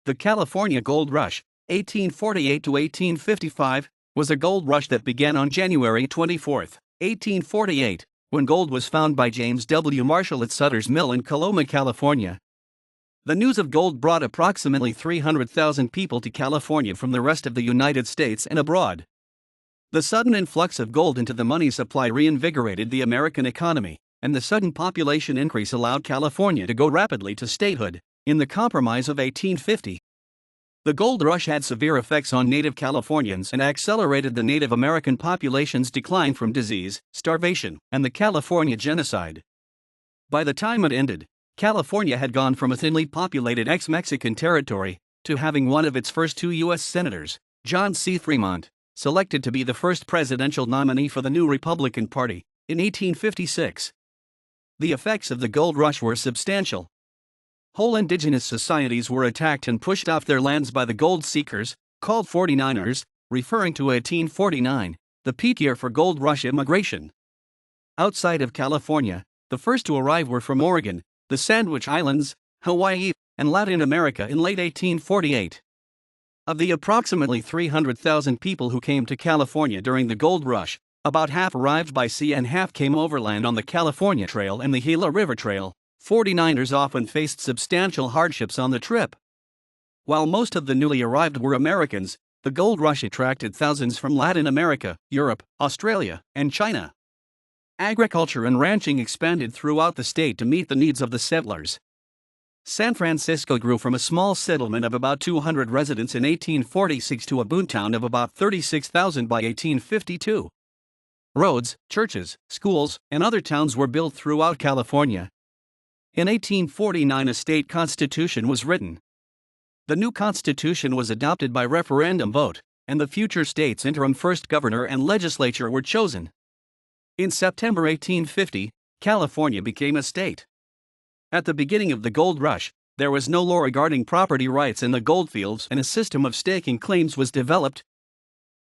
The California Gold Rush, 1848 to 1855, was a gold rush that began on January 24, 1848, when gold was found by James W. Marshall at Sutter's Mill in Coloma, California. The news of gold brought approximately 300,000 people to California from the rest of the United States and abroad. The sudden influx of gold into the money supply reinvigorated the American economy, and the sudden population increase allowed California to go rapidly to statehood, in the Compromise of 1850. The gold rush had severe effects on native Californians and accelerated the Native American population's decline from disease, starvation, and the California genocide. By the time it ended, California had gone from a thinly populated ex-Mexican territory to having one of its first two U.S. senators, John C. Fremont, selected to be the first presidential nominee for the new Republican Party, in 1856. The effects of the gold rush were substantial. Whole indigenous societies were attacked and pushed off their lands by the gold seekers, called 49ers, referring to 1849, the peak year for gold rush immigration. Outside of California, the first to arrive were from Oregon, the Sandwich Islands, Hawaii, and Latin America in late 1848. Of the approximately 300,000 people who came to California during the gold rush, about half arrived by sea and half came overland on the California Trail and the Gila River Trail. 49ers often faced substantial hardships on the trip. While most of the newly arrived were Americans, the gold rush attracted thousands from Latin America, Europe, Australia, and China. Agriculture and ranching expanded throughout the state to meet the needs of the settlers. San Francisco grew from a small settlement of about 200 residents in 1846 to a boomtown of about 36,000 by 1852. Roads, churches, schools, and other towns were built throughout California. In 1849, a state constitution was written. The new constitution was adopted by referendum vote, and the future state's interim first governor and legislature were chosen. In September 1850, California became a state. At the beginning of the gold rush, there was no law regarding property rights in the goldfields, and a system of staking claims was developed.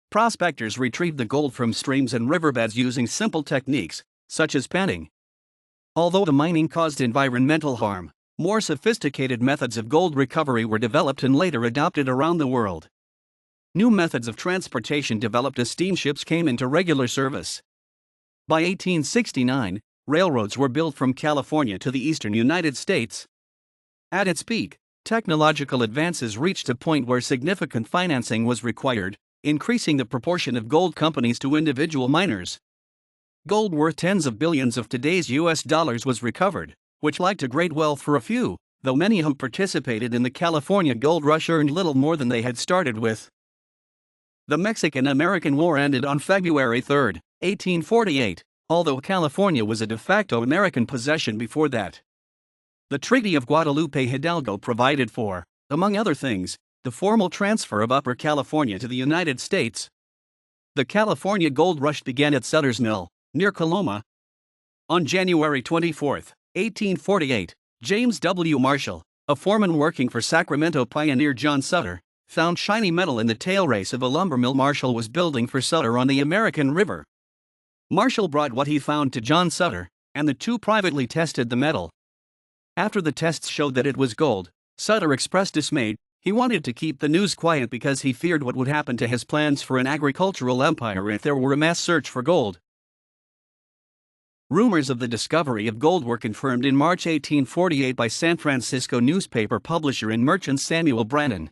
Prospectors retrieved the gold from streams and riverbeds using simple techniques, such as panning. Although the mining caused environmental harm, more sophisticated methods of gold recovery were developed and later adopted around the world. New methods of transportation developed as steamships came into regular service. By 1869, railroads were built from California to the eastern United States. At its peak, technological advances reached a point where significant financing was required, increasing the proportion of gold companies to individual miners. Gold worth tens of billions of today's U.S. dollars was recovered, which led to great wealth for a few, though many who participated in the California gold rush earned little more than they had started with. The Mexican-American War ended on February 3, 1848, although California was a de facto American possession before that. The Treaty of Guadalupe Hidalgo provided for, among other things, the formal transfer of Upper California to the United States. The California gold rush began at Sutter's Mill, near Coloma. On January 24, 1848, James W. Marshall, a foreman working for Sacramento pioneer John Sutter, found shiny metal in the tail race of a lumber mill Marshall was building for Sutter on the American River. Marshall brought what he found to John Sutter, and the two privately tested the metal. After the tests showed that it was gold, Sutter expressed dismay. He wanted to keep the news quiet because he feared what would happen to his plans for an agricultural empire if there were a mass search for gold. Rumors of the discovery of gold were confirmed in March 1848 by San Francisco newspaper publisher and merchant Samuel Brandon.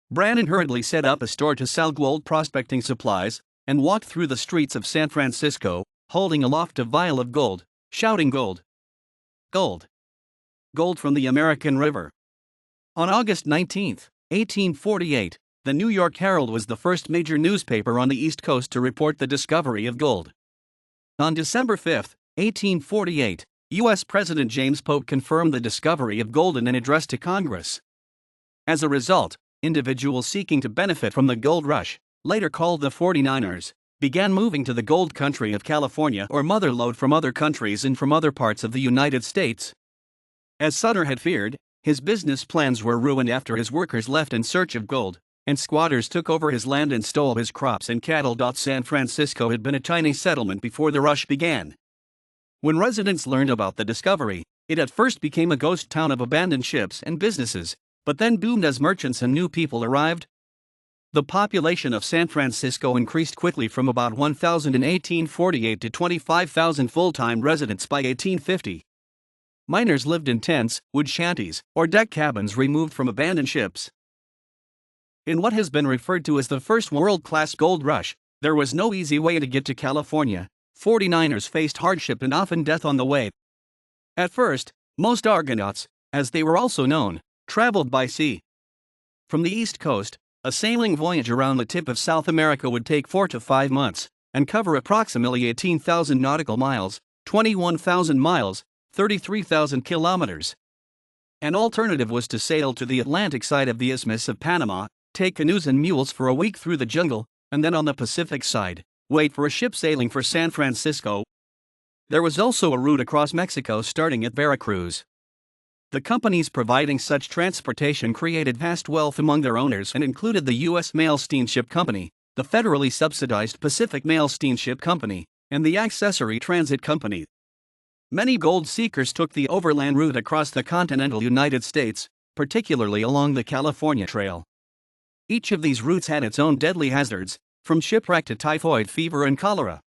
Brandon hurriedly set up a store to sell gold prospecting supplies, and walked through the streets of San Francisco, holding aloft a vial of gold, shouting gold. Gold. Gold from the American River. On August 19, 1848, the New York Herald was the first major newspaper on the East Coast to report the discovery of gold. On December 5, 1848, U.S. President James Polk confirmed the discovery of gold in an address to Congress. As a result, individuals seeking to benefit from the gold rush, later called the 49ers, began moving to the gold country of California or motherlode from other countries and from other parts of the United States. As Sutter had feared, his business plans were ruined after his workers left in search of gold, and squatters took over his land and stole his crops and cattle. San Francisco had been a tiny settlement before the rush began. When residents learned about the discovery, it at first became a ghost town of abandoned ships and businesses, but then boomed as merchants and new people arrived. The population of San Francisco increased quickly from about 1,000 in 1848 to 25,000 full-time residents by 1850. Miners lived in tents, wood shanties, or deck cabins removed from abandoned ships. In what has been referred to as the first world-class gold rush, there was no easy way to get to California. 49ers faced hardship and often death on the way. At first, most Argonauts, as they were also known, traveled by sea. From the East Coast, a sailing voyage around the tip of South America would take 4 to 5 months and cover approximately 18,000 nautical miles, 21,000 miles, 33,000 kilometers. An alternative was to sail to the Atlantic side of the Isthmus of Panama, take canoes and mules for a week through the jungle, and then on the Pacific side, wait for a ship sailing for San Francisco. There was also a route across Mexico starting at Veracruz. The companies providing such transportation created vast wealth among their owners and included the U.S. Mail Steamship Company, the federally subsidized Pacific Mail Steamship Company, and the Accessory Transit Company. Many gold seekers took the overland route across the continental United States, particularly along the California Trail. Each of these routes had its own deadly hazards, from shipwreck to typhoid fever and cholera.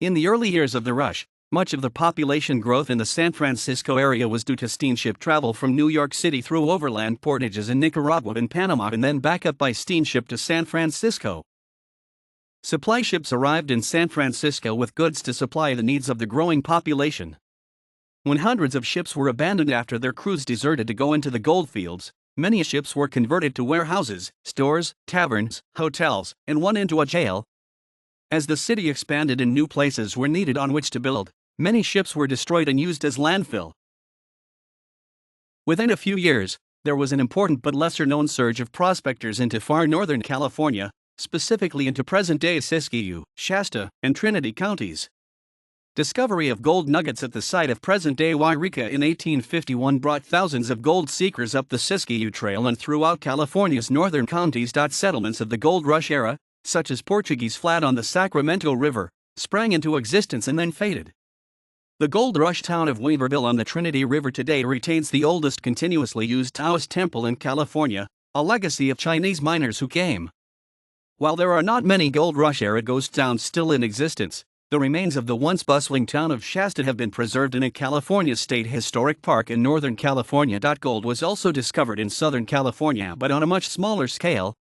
In the early years of the rush, much of the population growth in the San Francisco area was due to steamship travel from New York City through overland portages in Nicaragua and Panama and then back up by steamship to San Francisco. Supply ships arrived in San Francisco with goods to supply the needs of the growing population. When hundreds of ships were abandoned after their crews deserted to go into the gold fields, many ships were converted to warehouses, stores, taverns, hotels, and one into a jail. As the city expanded and new places were needed on which to build, many ships were destroyed and used as landfill. Within a few years, there was an important but lesser-known surge of prospectors into far northern California, specifically into present-day Siskiyou, Shasta, and Trinity counties. Discovery of gold nuggets at the site of present-day Wairika in 1851 brought thousands of gold seekers up the Siskiyou Trail and throughout California's northern counties. Settlements of the Gold Rush era, such as Portuguese Flat on the Sacramento River, sprang into existence and then faded. The Gold Rush town of Weaverville on the Trinity River today retains the oldest continuously used Taoist temple in California, a legacy of Chinese miners who came. While there are not many Gold Rush era ghost towns still in existence, the remains of the once bustling town of Shasta have been preserved in a California State Historic Park in Northern California. Gold was also discovered in Southern California but on a much smaller scale.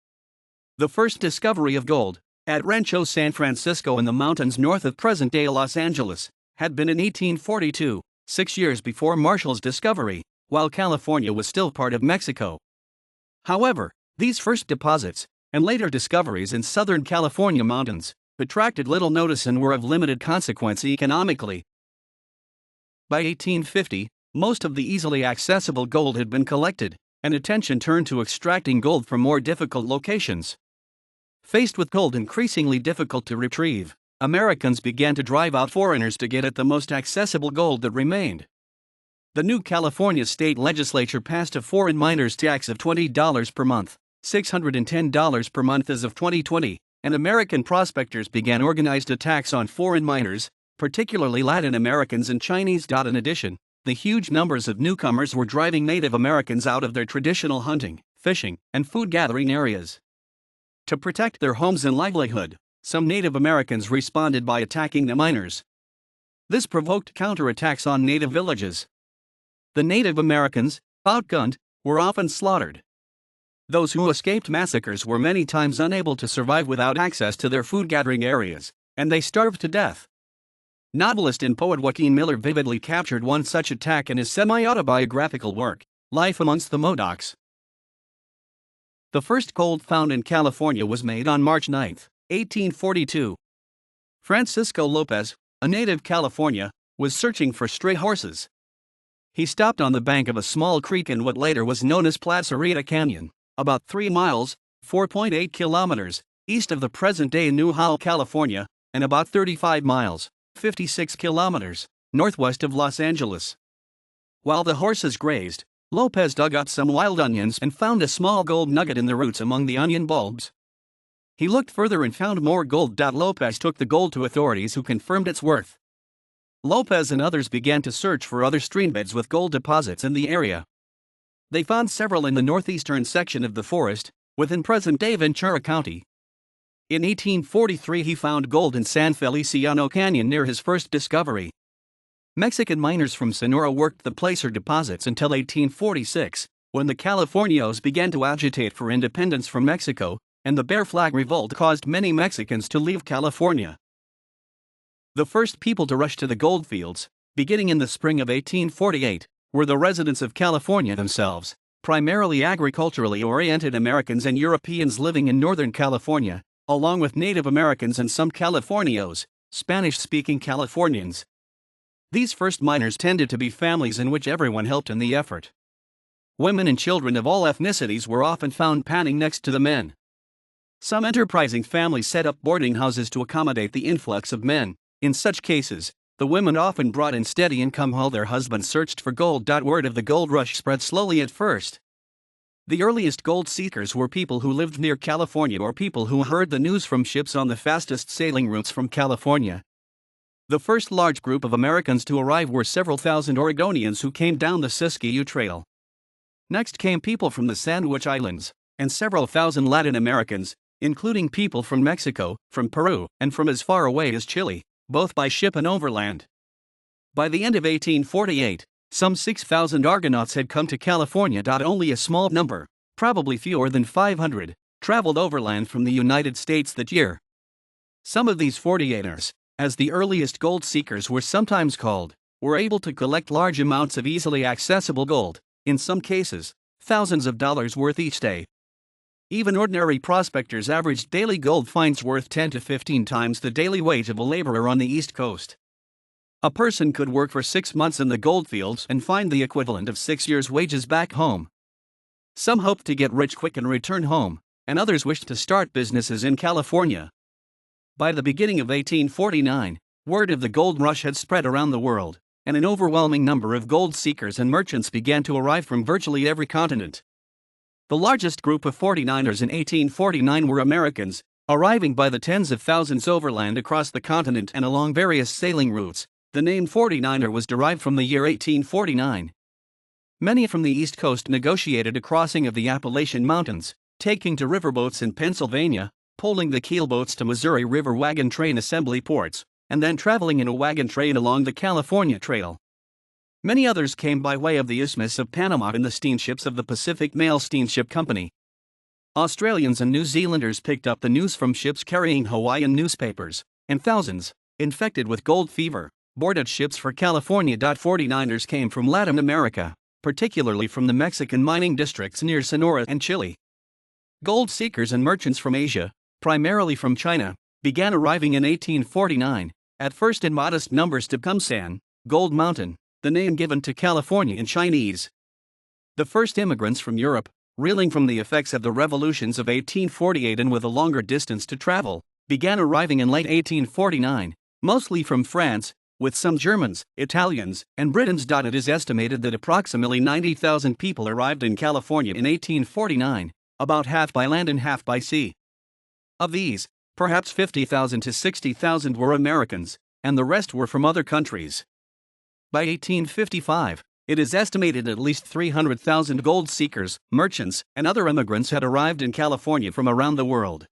The first discovery of gold, at Rancho San Francisco in the mountains north of present-day Los Angeles, had been in 1842, 6 years before Marshall's discovery, while California was still part of Mexico. However, these first deposits, and later discoveries in Southern California mountains, attracted little notice and were of limited consequence economically. By 1850, most of the easily accessible gold had been collected, and attention turned to extracting gold from more difficult locations. Faced with gold increasingly difficult to retrieve, Americans began to drive out foreigners to get at the most accessible gold that remained. The new California state legislature passed a foreign miners tax of $20 per month, $610 per month as of 2020, and American prospectors began organized attacks on foreign miners, particularly Latin Americans and Chinese. In addition, the huge numbers of newcomers were driving Native Americans out of their traditional hunting, fishing, and food gathering areas. To protect their homes and livelihood, some Native Americans responded by attacking the miners. This provoked counterattacks on native villages. The Native Americans, outgunned, were often slaughtered. Those who escaped massacres were many times unable to survive without access to their food gathering areas, and they starved to death. Novelist and poet Joaquin Miller vividly captured one such attack in his semi-autobiographical work, Life Amongst the Modocs. The first gold found in California was made on March 9, 1842. Francisco Lopez, a native California, was searching for stray horses. He stopped on the bank of a small creek in what later was known as Placerita Canyon, about 3 miles, 4.8 kilometers, east of the present-day New Howell, California, and about 35 miles, 56 kilometers, northwest of Los Angeles. While the horses grazed, Lopez dug up some wild onions and found a small gold nugget in the roots among the onion bulbs. He looked further and found more gold. Lopez took the gold to authorities who confirmed its worth. Lopez and others began to search for other streambeds with gold deposits in the area. They found several in the northeastern section of the forest, within present-day Ventura County. In 1843 he found gold in San Feliciano Canyon near his first discovery. Mexican miners from Sonora worked the placer deposits until 1846, when the Californios began to agitate for independence from Mexico, and the Bear Flag Revolt caused many Mexicans to leave California. The first people to rush to the goldfields, beginning in the spring of 1848, were the residents of California themselves, primarily agriculturally oriented Americans and Europeans living in Northern California, along with Native Americans and some Californios, Spanish-speaking Californians. These first miners tended to be families in which everyone helped in the effort. Women and children of all ethnicities were often found panning next to the men. Some enterprising families set up boarding houses to accommodate the influx of men. In such cases, the women often brought in steady income while their husbands searched for gold. Word of the gold rush spread slowly at first. The earliest gold seekers were people who lived near California or people who heard the news from ships on the fastest sailing routes from California. The first large group of Americans to arrive were several thousand Oregonians who came down the Siskiyou Trail. Next came people from the Sandwich Islands, and several thousand Latin Americans, including people from Mexico, from Peru, and from as far away as Chile, both by ship and overland. By the end of 1848, some 6,000 Argonauts had come to California. Only a small number, probably fewer than 500, traveled overland from the United States that year. Some of these 48ers, as the earliest gold seekers were sometimes called, were able to collect large amounts of easily accessible gold, in some cases, thousands of dollars worth each day. Even ordinary prospectors averaged daily gold finds worth 10 to 15 times the daily wage of a laborer on the East Coast. A person could work for 6 months in the goldfields and find the equivalent of 6 years' wages back home. Some hoped to get rich quick and return home, and others wished to start businesses in California. By the beginning of 1849, word of the gold rush had spread around the world, and an overwhelming number of gold seekers and merchants began to arrive from virtually every continent. The largest group of 49ers in 1849 were Americans, arriving by the tens of thousands overland across the continent and along various sailing routes. The name 49er was derived from the year 1849. Many from the East Coast negotiated a crossing of the Appalachian Mountains, taking to riverboats in Pennsylvania, poling the keelboats to Missouri River wagon train assembly ports, and then traveling in a wagon train along the California Trail. Many others came by way of the Isthmus of Panama in the steamships of the Pacific Mail Steamship Company. Australians and New Zealanders picked up the news from ships carrying Hawaiian newspapers, and thousands, infected with gold fever, boarded ships for California. 49ers came from Latin America, particularly from the Mexican mining districts near Sonora and Chile. Gold seekers and merchants from Asia, primarily from China, began arriving in 1849, at first in modest numbers to Kumsan, Gold Mountain, the name given to California in Chinese. The first immigrants from Europe, reeling from the effects of the revolutions of 1848 and with a longer distance to travel, began arriving in late 1849, mostly from France, with some Germans, Italians, and Britons. It is estimated that approximately 90,000 people arrived in California in 1849, about half by land and half by sea. Of these, perhaps 50,000 to 60,000 were Americans, and the rest were from other countries. By 1855, it is estimated at least 300,000 gold seekers, merchants, and other immigrants had arrived in California from around the world.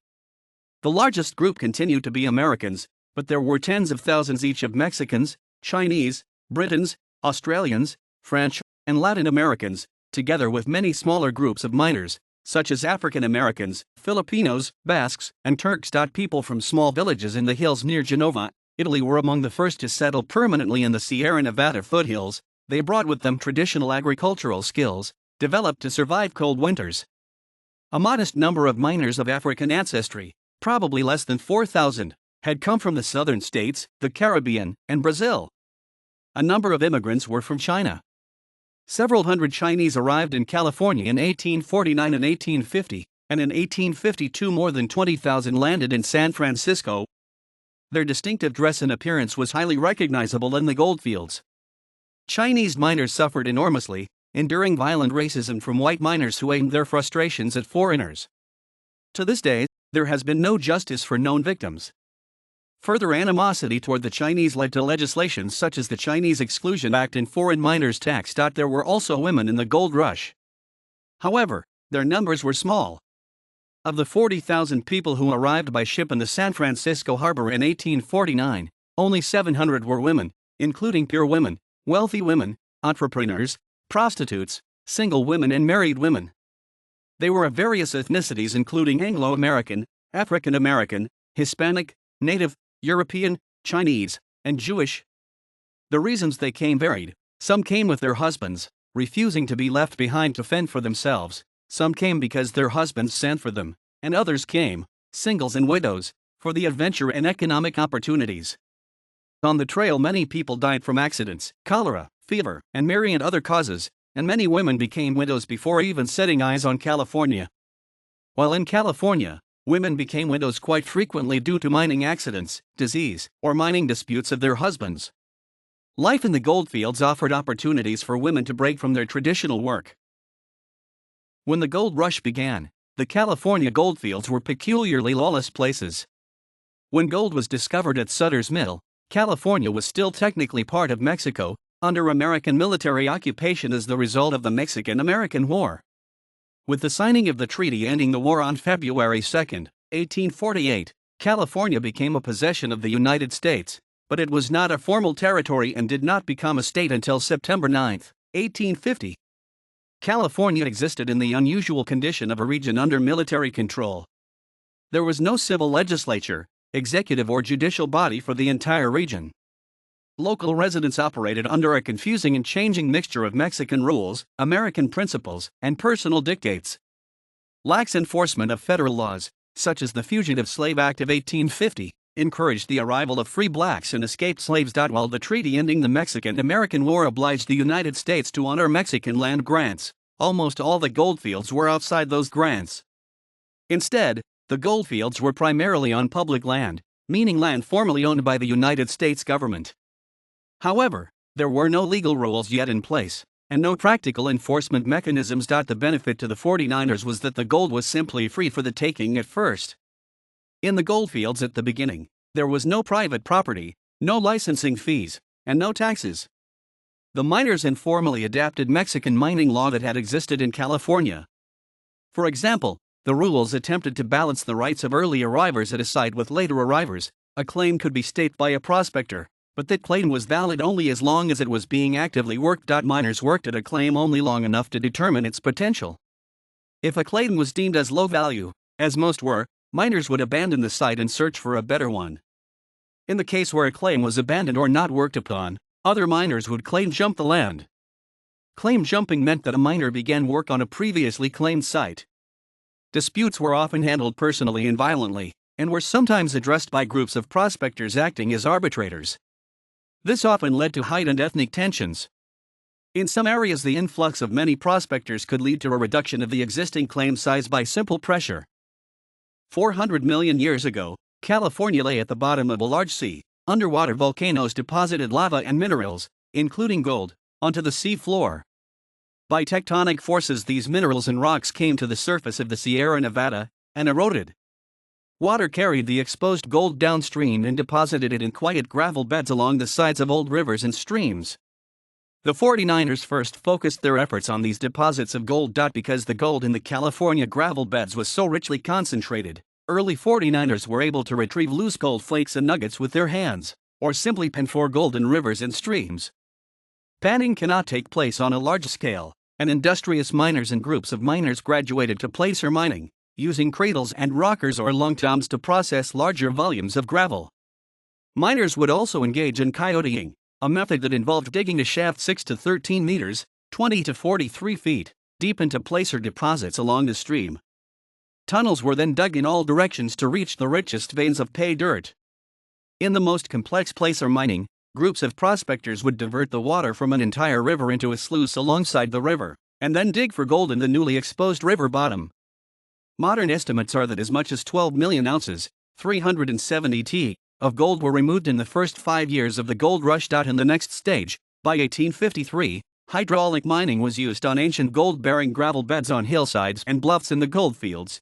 The largest group continued to be Americans, but there were tens of thousands each of Mexicans, Chinese, Britons, Australians, French, and Latin Americans, together with many smaller groups of miners, such as African Americans, Filipinos, Basques, and Turks. People from small villages in the hills near Genova, Italy were among the first to settle permanently in the Sierra Nevada foothills. They brought with them traditional agricultural skills, developed to survive cold winters. A modest number of miners of African ancestry, probably less than 4,000, had come from the southern states, the Caribbean, and Brazil. A number of immigrants were from China. Several hundred Chinese arrived in California in 1849 and 1850, and in 1852 more than 20,000 landed in San Francisco. Their distinctive dress and appearance was highly recognizable in the goldfields. Chinese miners suffered enormously, enduring violent racism from white miners who aimed their frustrations at foreigners. To this day, there has been no justice for known victims. Further animosity toward the Chinese led to legislation such as the Chinese Exclusion Act and Foreign Miners Tax. There were also women in the gold rush. However, their numbers were small. Of the 40,000 people who arrived by ship in the San Francisco harbor in 1849, only 700 were women, including pure women, wealthy women, entrepreneurs, prostitutes, single women, and married women. They were of various ethnicities including Anglo-American, African-American, Hispanic, Native, European, Chinese, and Jewish. The reasons they came varied. Some came with their husbands, refusing to be left behind to fend for themselves. Some came because their husbands sent for them, and others came, singles and widows, for the adventure and economic opportunities. On the trail, many people died from accidents, cholera, fever, and myriad other causes, and many women became widows before even setting eyes on California. While in California, women became widows quite frequently due to mining accidents, disease, or mining disputes of their husbands. Life in the goldfields offered opportunities for women to break from their traditional work. When the gold rush began, the California goldfields were peculiarly lawless places. When gold was discovered at Sutter's Mill, California was still technically part of Mexico, under American military occupation as the result of the Mexican-American War. With the signing of the treaty ending the war on February 2, 1848, California became a possession of the United States, but it was not a formal territory and did not become a state until September 9, 1850. California existed in the unusual condition of a region under military control. There was no civil legislature, executive or judicial body for the entire region. Local residents operated under a confusing and changing mixture of Mexican rules, American principles, and personal dictates. Lax enforcement of federal laws, such as the Fugitive Slave Act of 1850, encouraged the arrival of free blacks and escaped slaves. While the treaty ending the Mexican-American War obliged the United States to honor Mexican land grants, almost all the goldfields were outside those grants. Instead, the goldfields were primarily on public land, meaning land formerly owned by the United States government. However, there were no legal rules yet in place, and no practical enforcement mechanisms. The benefit to the 49ers was that the gold was simply free for the taking at first. In the goldfields at the beginning, there was no private property, no licensing fees, and no taxes. The miners informally adapted Mexican mining law that had existed in California. For example, the rules attempted to balance the rights of early arrivers at a site with later arrivers. A claim could be staked by a prospector, but that claim was valid only as long as it was being actively worked. Miners worked at a claim only long enough to determine its potential. If a claim was deemed as low value, as most were, miners would abandon the site and search for a better one. In the case where a claim was abandoned or not worked upon, other miners would claim jump the land. Claim jumping meant that a miner began work on a previously claimed site. Disputes were often handled personally and violently, and were sometimes addressed by groups of prospectors acting as arbitrators. This often led to heightened ethnic tensions. In some areas, the influx of many prospectors could lead to a reduction of the existing claim size by simple pressure. 400 million years ago, California lay at the bottom of a large sea. Underwater volcanoes deposited lava and minerals, including gold, onto the sea floor. By tectonic forces, these minerals and rocks came to the surface of the Sierra Nevada and eroded. Water carried the exposed gold downstream and deposited it in quiet gravel beds along the sides of old rivers and streams. The 49ers first focused their efforts on these deposits of gold. Because the gold in the California gravel beds was so richly concentrated, early 49ers were able to retrieve loose gold flakes and nuggets with their hands, or simply pan for gold in rivers and streams. Panning cannot take place on a large scale, and industrious miners and groups of miners graduated to placer mining, using cradles and rockers or long toms to process larger volumes of gravel. Miners would also engage in coyoteing, a method that involved digging a shaft 6 to 13 meters, 20 to 43 feet, deep into placer deposits along the stream. Tunnels were then dug in all directions to reach the richest veins of pay dirt. In the most complex placer mining, groups of prospectors would divert the water from an entire river into a sluice alongside the river, and then dig for gold in the newly exposed river bottom. Modern estimates are that as much as 12 million ounces, 370 t, of gold were removed in the first 5 years of the gold rush. In the next stage, by 1853, hydraulic mining was used on ancient gold-bearing gravel beds on hillsides and bluffs in the goldfields.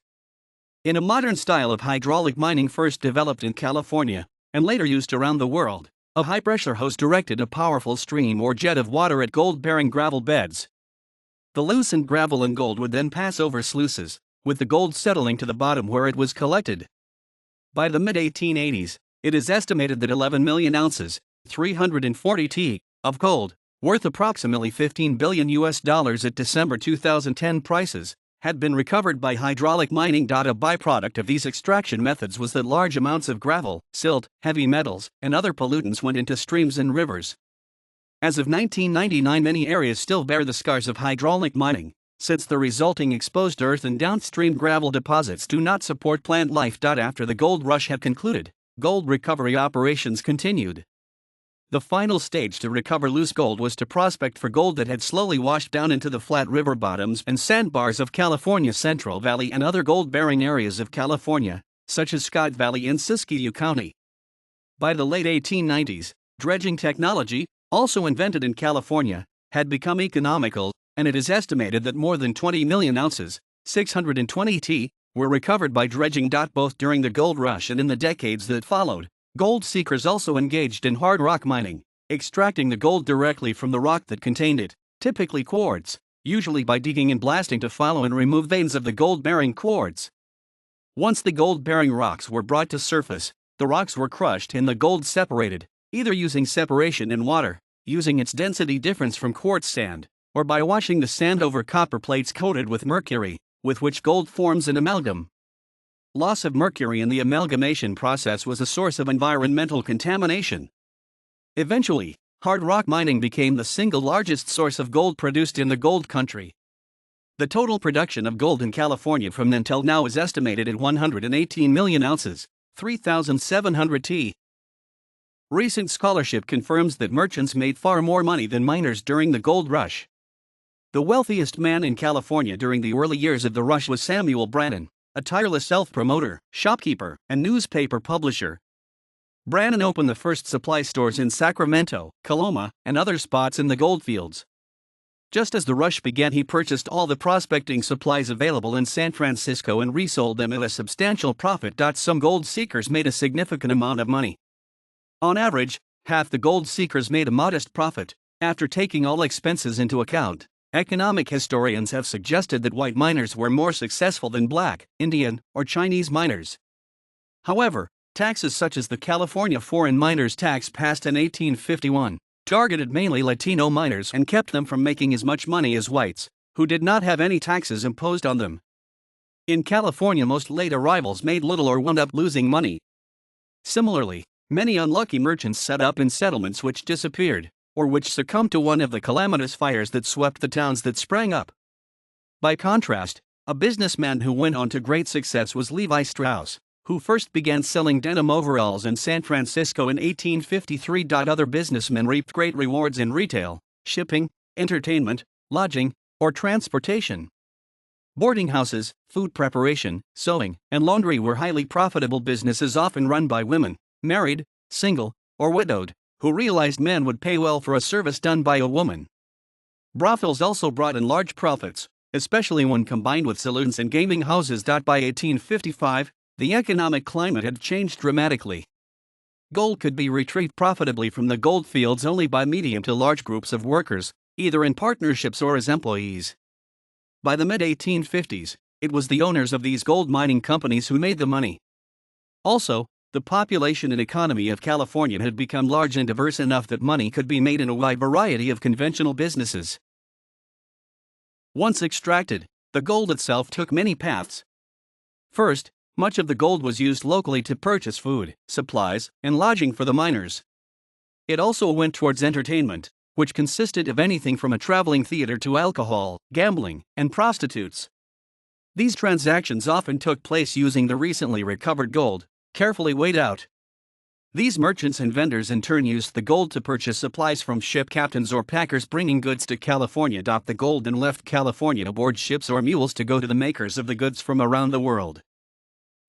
In a modern style of hydraulic mining first developed in California, and later used around the world, a high-pressure hose directed a powerful stream or jet of water at gold-bearing gravel beds. The loosened gravel and gold would then pass over sluices, with the gold settling to the bottom where it was collected. By the mid-1880s, it is estimated that 11 million ounces, 340 t, of gold, worth approximately $15 billion at December 2010 prices, had been recovered by hydraulic mining. A byproduct of these extraction methods was that large amounts of gravel, silt, heavy metals, and other pollutants went into streams and rivers. As of 1999, many areas still bear the scars of hydraulic mining, since the resulting exposed earth and downstream gravel deposits do not support plant life. After the gold rush had concluded, gold recovery operations continued. The final stage to recover loose gold was to prospect for gold that had slowly washed down into the flat river bottoms and sandbars of California's Central Valley and other gold-bearing areas of California, such as Scott Valley in Siskiyou County. By the late 1890s, dredging technology, also invented in California, had become economical, and it is estimated that more than 20 million ounces, 620 t, were recovered by dredging. Both during the gold rush and in the decades that followed, gold seekers also engaged in hard rock mining, extracting the gold directly from the rock that contained it, typically quartz, usually by digging and blasting to follow and remove veins of the gold-bearing quartz. Once the gold-bearing rocks were brought to surface, the rocks were crushed and the gold separated, either using separation in water, using its density difference from quartz sand, or by washing the sand over copper plates coated with mercury, with which gold forms an amalgam. Loss of mercury in the amalgamation process was a source of environmental contamination. Eventually, hard rock mining became the single largest source of gold produced in the gold country. The total production of gold in California from then till now is estimated at 118 million ounces, 3,700 t. Recent scholarship confirms that merchants made far more money than miners during the gold rush. The wealthiest man in California during the early years of the rush was Samuel Brannan, a tireless self-promoter, shopkeeper, and newspaper publisher. Brannan opened the first supply stores in Sacramento, Coloma, and other spots in the goldfields. Just as the rush began, he purchased all the prospecting supplies available in San Francisco and resold them at a substantial profit. Some gold seekers made a significant amount of money. On average, half the gold seekers made a modest profit, after taking all expenses into account. Economic historians have suggested that white miners were more successful than black, Indian, or Chinese miners. However, taxes such as the California Foreign Miners Tax passed in 1851 targeted mainly Latino miners and kept them from making as much money as whites, who did not have any taxes imposed on them. In California, most late arrivals made little or wound up losing money. Similarly, many unlucky merchants set up in settlements which disappeared, or which succumbed to one of the calamitous fires that swept the towns that sprang up. By contrast, a businessman who went on to great success was Levi Strauss, who first began selling denim overalls in San Francisco in 1853. Other businessmen reaped great rewards in retail, shipping, entertainment, lodging, or transportation. Boarding houses, food preparation, sewing, and laundry were highly profitable businesses often run by women, married, single, or widowed, who realized men would pay well for a service done by a woman. Brothels also brought in large profits, especially when combined with saloons and gaming houses. By 1855, the economic climate had changed dramatically. Gold could be retrieved profitably from the gold fields only by medium to large groups of workers, either in partnerships or as employees. By the mid-1850s, it was the owners of these gold mining companies who made the money. Also, the population and economy of California had become large and diverse enough that money could be made in a wide variety of conventional businesses. Once extracted, the gold itself took many paths. First, much of the gold was used locally to purchase food, supplies, and lodging for the miners. It also went towards entertainment, which consisted of anything from a traveling theater to alcohol, gambling, and prostitutes. These transactions often took place using the recently recovered gold, carefully weighed out. These merchants and vendors in turn used the gold to purchase supplies from ship captains or packers bringing goods to California. The gold then left California aboard ships or mules to go to the makers of the goods from around the world.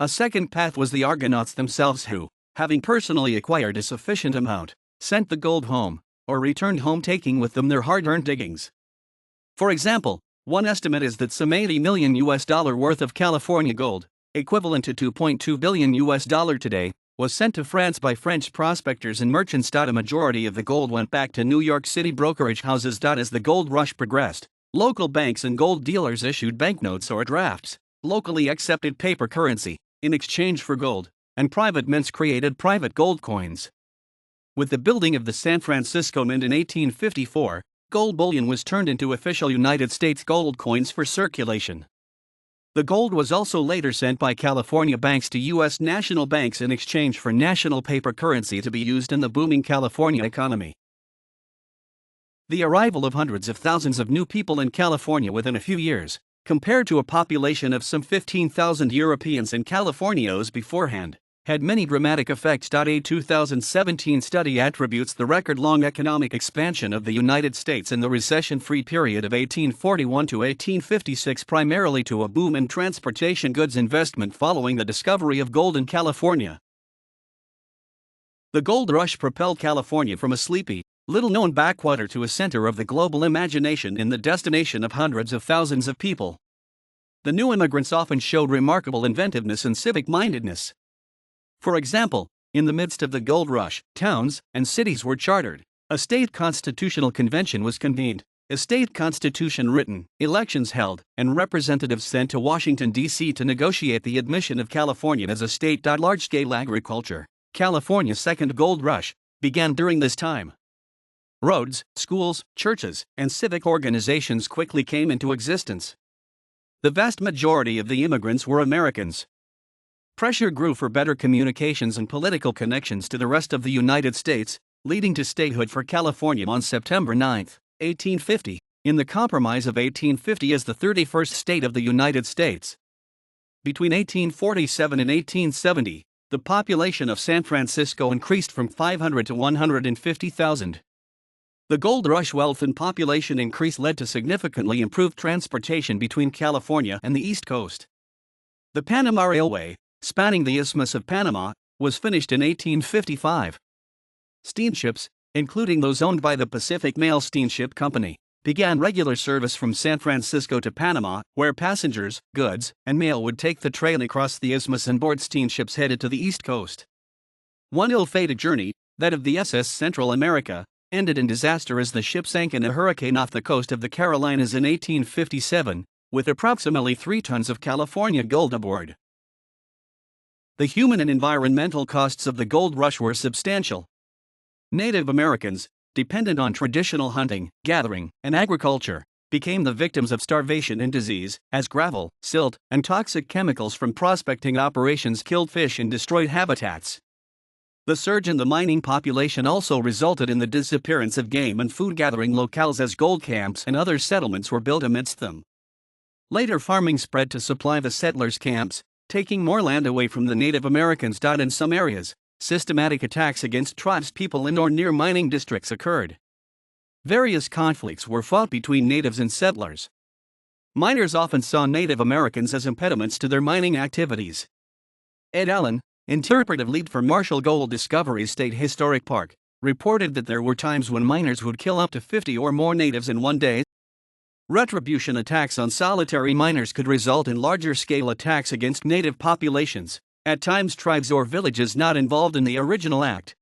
A second path was the Argonauts themselves who, having personally acquired a sufficient amount, sent the gold home, or returned home taking with them their hard-earned diggings. For example, one estimate is that some $80 million worth of California gold, equivalent to $2.2 billion today, was sent to France by French prospectors and merchants. A majority of the gold went back to New York City brokerage houses. As the gold rush progressed, Local banks and gold dealers issued banknotes or drafts, locally accepted paper currency, in exchange for gold, and private mints created private gold coins. With the building of the San Francisco Mint in 1854, gold bullion was turned into official United States gold coins for circulation. The gold was also later sent by California banks to U.S. national banks in exchange for national paper currency to be used in the booming California economy. The arrival of hundreds of thousands of new people in California within a few years, compared to a population of some 15,000 Europeans and Californios beforehand, had many dramatic effects. A 2017 study attributes the record-long economic expansion of the United States in the recession-free period of 1841 to 1856 primarily to a boom in transportation goods investment following the discovery of gold in California. The gold rush propelled California from a sleepy, little-known backwater to a center of the global imagination and the destination of hundreds of thousands of people. The new immigrants often showed remarkable inventiveness and civic-mindedness. For example, in the midst of the gold rush, towns and cities were chartered, a state constitutional convention was convened, a state constitution written, elections held, and representatives sent to Washington, D.C. to negotiate the admission of California as a state. Large-scale agriculture, California's second gold rush, began during this time. Roads, schools, churches, and civic organizations quickly came into existence. The vast majority of the immigrants were Americans. Pressure grew for better communications and political connections to the rest of the United States, leading to statehood for California on September 9, 1850, in the Compromise of 1850 as the 31st state of the United States. Between 1847 and 1870, the population of San Francisco increased from 500 to 150,000. The gold rush wealth and population increase led to significantly improved transportation between California and the East Coast. The Panama Railway, spanning the Isthmus of Panama, was finished in 1855. Steamships, including those owned by the Pacific Mail Steamship Company, began regular service from San Francisco to Panama, where passengers, goods, and mail would take the train across the isthmus and board steamships headed to the East Coast. One ill-fated journey, that of the SS Central America, ended in disaster as the ship sank in a hurricane off the coast of the Carolinas in 1857, with approximately 3 tons of California gold aboard. The human and environmental costs of the gold rush were substantial. Native Americans, dependent on traditional hunting, gathering, and agriculture, became the victims of starvation and disease, as gravel, silt, and toxic chemicals from prospecting operations killed fish and destroyed habitats. The surge in the mining population also resulted in the disappearance of game and food gathering locales as gold camps and other settlements were built amidst them. Later farming spread to supply the settlers' camps, taking more land away from the Native Americans. In some areas, systematic attacks against tribespeople in or near mining districts occurred. Various conflicts were fought between natives and settlers. Miners often saw Native Americans as impediments to their mining activities. Ed Allen, interpretive lead for Marshall Gold Discoveries State Historic Park, reported that there were times when miners would kill up to 50 or more natives in one day. Retribution attacks on solitary miners could result in larger-scale attacks against native populations, at times tribes or villages not involved in the original act.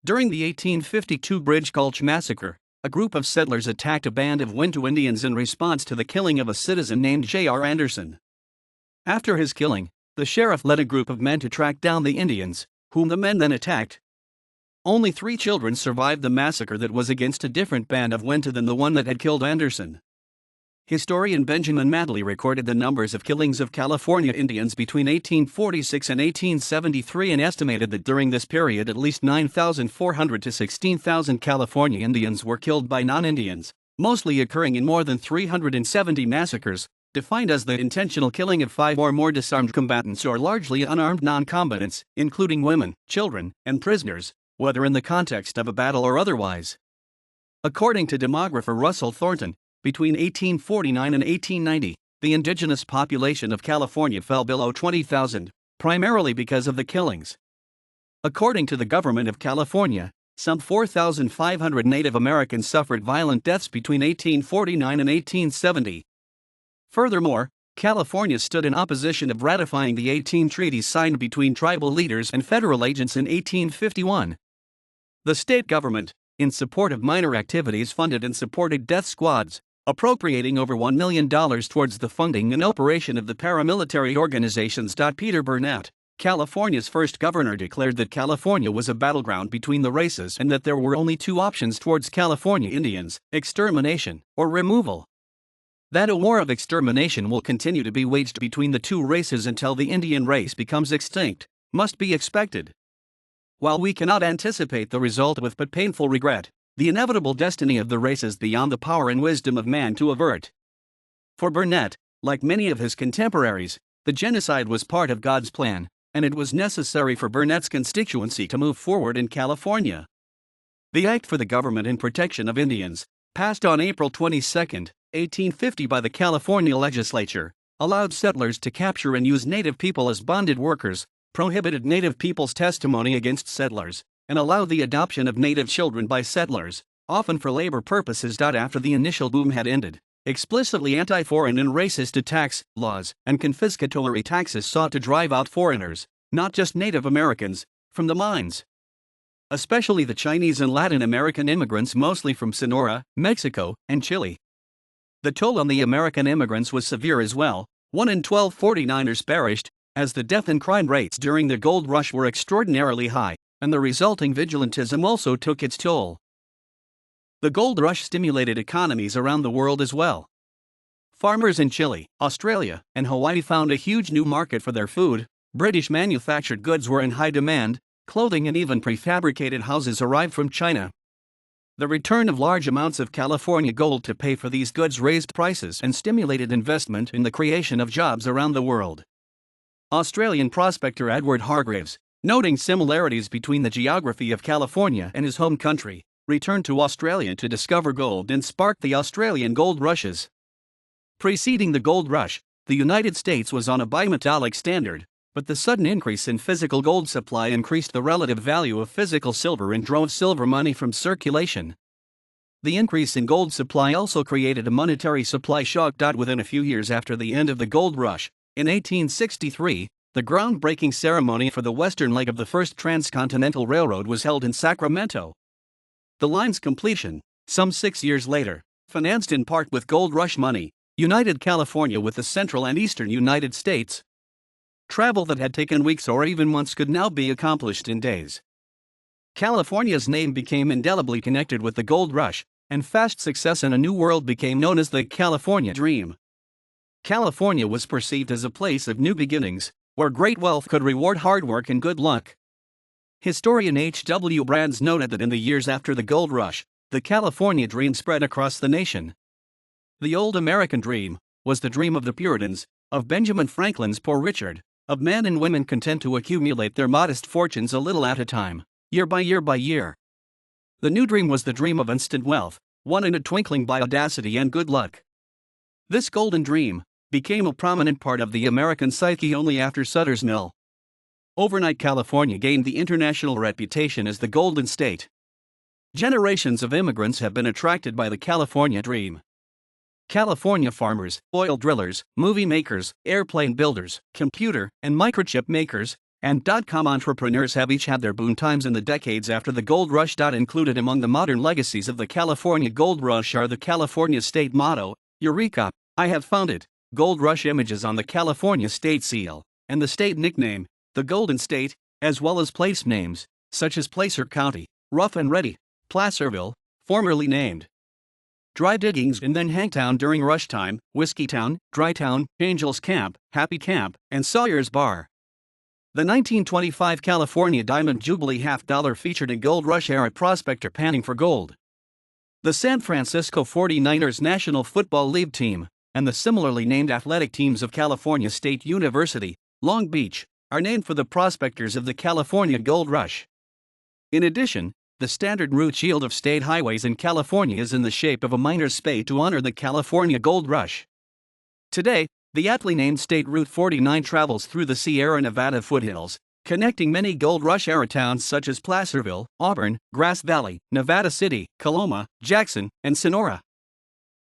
During the 1852 Bridge Gulch Massacre, a group of settlers attacked a band of Wintu Indians in response to the killing of a citizen named J.R. Anderson. After his killing, the sheriff led a group of men to track down the Indians, whom the men then attacked. Only 3 children survived the massacre that was against a different band of Wintu than the one that had killed Anderson. Historian Benjamin Madley recorded the numbers of killings of California Indians between 1846 and 1873 and estimated that during this period at least 9,400 to 16,000 California Indians were killed by non-Indians, mostly occurring in more than 370 massacres, defined as the intentional killing of 5 or more disarmed combatants or largely unarmed non-combatants, including women, children, and prisoners, whether in the context of a battle or otherwise. According to demographer Russell Thornton, between 1849 and 1890, the indigenous population of California fell below 20,000, primarily because of the killings. According to the government of California, some 4,500 Native Americans suffered violent deaths between 1849 and 1870. Furthermore, California stood in opposition of ratifying the 18 treaties signed between tribal leaders and federal agents in 1851. The state government, in support of minor activities, funded and supported death squads, appropriating over $1 million towards the funding and operation of the paramilitary organizations. Peter Burnett, California's first governor, declared that California was a battleground between the races and that there were only two options towards California Indians: extermination or removal. That a war of extermination will continue to be waged between the two races until the Indian race becomes extinct must be expected. While we cannot anticipate the result with but painful regret, the inevitable destiny of the race is beyond the power and wisdom of man to avert. For Burnett, like many of his contemporaries, the genocide was part of God's plan, and it was necessary for Burnett's constituency to move forward in California. The Act for the Government and Protection of Indians, passed on April 22, 1850 by the California legislature, allowed settlers to capture and use Native people as bonded workers, prohibited Native people's testimony against settlers, and allowed the adoption of Native children by settlers, often for labor purposes. After the initial boom had ended, explicitly anti-foreign and racist tax laws and confiscatory taxes sought to drive out foreigners, not just Native Americans, from the mines. Especially the Chinese and Latin American immigrants, mostly from Sonora, Mexico, and Chile. The toll on the American immigrants was severe as well. 1 in 12 49ers perished, as the death and crime rates during the gold rush were extraordinarily high, and the resulting vigilantism also took its toll. The gold rush stimulated economies around the world as well. Farmers in Chile, Australia, and Hawaii found a huge new market for their food. British manufactured goods were in high demand. Clothing and even prefabricated houses arrived from China. The return of large amounts of California gold to pay for these goods raised prices and stimulated investment in the creation of jobs around the world. Australian prospector Edward Hargreaves, noting similarities between the geography of California and his home country, returned to Australia to discover gold and sparked the Australian gold rushes. Preceding the gold rush, the United States was on a bimetallic standard, but the sudden increase in physical gold supply increased the relative value of physical silver and drove silver money from circulation. The increase in gold supply also created a monetary supply shock. Within a few years after the end of the gold rush, in 1863, the groundbreaking ceremony for the western leg of the first transcontinental railroad was held in Sacramento. The line's completion, some 6 years later, financed in part with gold rush money, united California with the central and eastern United States. Travel that had taken weeks or even months could now be accomplished in days. California's name became indelibly connected with the gold rush, and fast success in a new world became known as the California Dream. California was perceived as a place of new beginnings, where great wealth could reward hard work and good luck. Historian H.W. Brands noted that in the years after the gold rush, the California dream spread across the nation. The old American dream was the dream of the Puritans, of Benjamin Franklin's Poor Richard, of men and women content to accumulate their modest fortunes a little at a time, year by year by year. The new dream was the dream of instant wealth, won in a twinkling by audacity and good luck. This golden dream became a prominent part of the American psyche only after Sutter's Mill. Overnight, California gained the international reputation as the Golden State. Generations of immigrants have been attracted by the California dream. California farmers, oil drillers, movie makers, airplane builders, computer and microchip makers, and .com entrepreneurs have each had their boom times in the decades after the gold rush. Included among the modern legacies of the California gold rush are the California state motto, "Eureka, I have found it," gold rush images on the California state seal, and the state nickname, the Golden State, as well as place names, such as Placer County, Rough and Ready, Placerville, formerly named Dry Diggings and then Hangtown during rush time, Whiskeytown, Drytown, Angels Camp, Happy Camp, and Sawyer's Bar. The 1925 California Diamond Jubilee $50 featured a gold rush era prospector panning for gold. The San Francisco 49ers National Football League team, and the similarly named athletic teams of California State University, Long Beach, are named for the prospectors of the California Gold Rush. In addition, the standard route shield of state highways in California is in the shape of a miner's spade to honor the California Gold Rush. Today, the aptly named State Route 49 travels through the Sierra Nevada foothills, connecting many Gold Rush era towns such as Placerville, Auburn, Grass Valley, Nevada City, Coloma, Jackson, and Sonora.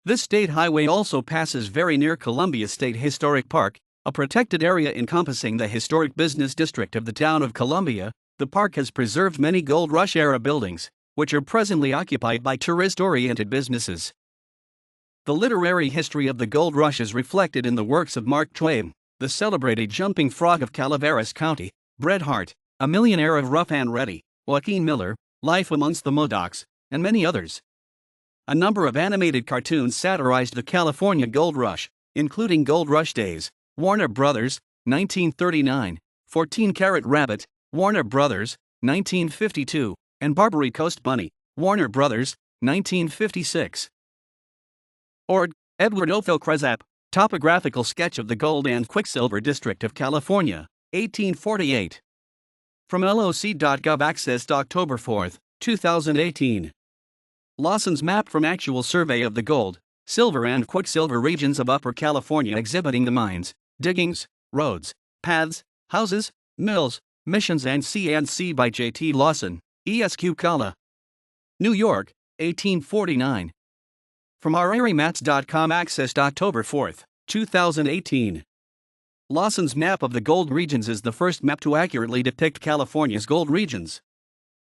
This state highway also passes very near Columbia State Historic Park, a protected area encompassing the historic business district of the town of Columbia. The park has preserved many Gold Rush-era buildings, which are presently occupied by tourist-oriented businesses. The literary history of the gold rush is reflected in the works of Mark Twain, the celebrated jumping frog of Calaveras County, Bret Harte, a millionaire of Rough and Ready, Joaquin Miller, Life Amongst the Modocs, and many others. A number of animated cartoons satirized the California Gold Rush, including Gold Rush Days, Warner Brothers, 1939, 14 Karat Rabbit, Warner Brothers, 1952, and Barbary Coast Bunny, Warner Brothers, 1956. Ord, Edward Otho Cresap, Topographical Sketch of the Gold and Quicksilver District of California, 1848. From LOC.gov accessed October 4, 2018. Lawson's map from actual survey of the gold, silver and quicksilver regions of Upper California exhibiting the mines, diggings, roads, paths, houses, mills, missions and C&C by J.T. Lawson, ESQ Kala. New York, 1849. From RariMaps.com accessed October 4, 2018. Lawson's map of the gold regions is the first map to accurately depict California's gold regions.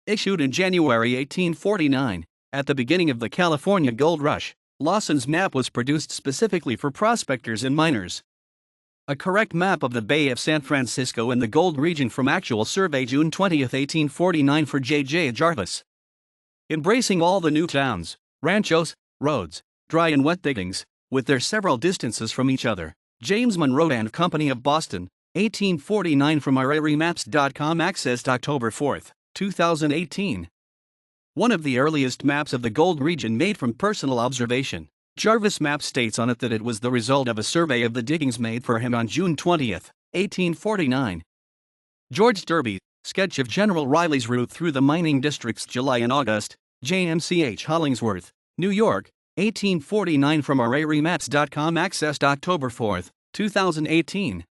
Issued in January 1849, at the beginning of the California Gold Rush, Lawson's map was produced specifically for prospectors and miners. A correct map of the Bay of San Francisco and the gold region from actual survey June 20, 1849 for J.J. Jarvis. Embracing all the new towns, ranchos, roads, dry and wet diggings, with their several distances from each other. James Monroe and Company of Boston, 1849 from RariMaps.com accessed October 4, 2018. One of the earliest maps of the gold region made from personal observation. Jarvis' map states on it that it was the result of a survey of the diggings made for him on June 20, 1849. George Derby, Sketch of General Riley's route through the mining districts July and August, JMCH Hollingsworth, New York, 1849 from RariMaps.com accessed October 4, 2018.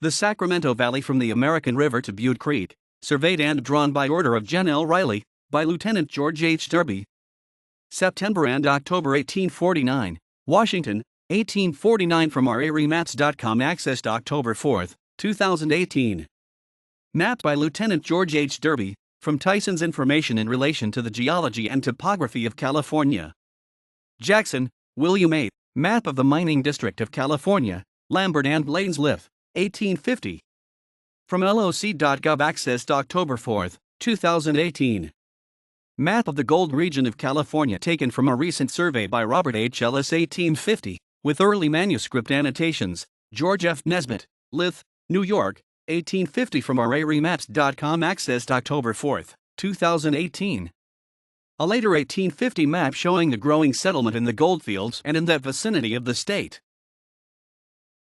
The Sacramento Valley from the American River to Butte Creek, surveyed and drawn by order of Gen. L. Riley, by Lieutenant George H. Derby. September and October 1849, Washington, 1849 from RariMaps.com accessed October 4, 2018. Mapped by Lieutenant George H. Derby, from Tyson's Information in Relation to the Geology and Topography of California. Jackson, William A., Map of the Mining District of California, Lambert and Blaine's Lith, 1850. From LOC.gov accessed October 4, 2018. Map of the Gold Region of California taken from a recent survey by Robert H. Ellis 1850, with early manuscript annotations, George F. Nesbitt, Lith, New York, 1850 from RariMaps.com accessed October 4, 2018. A later 1850 map showing the growing settlement in the goldfields and in that vicinity of the state.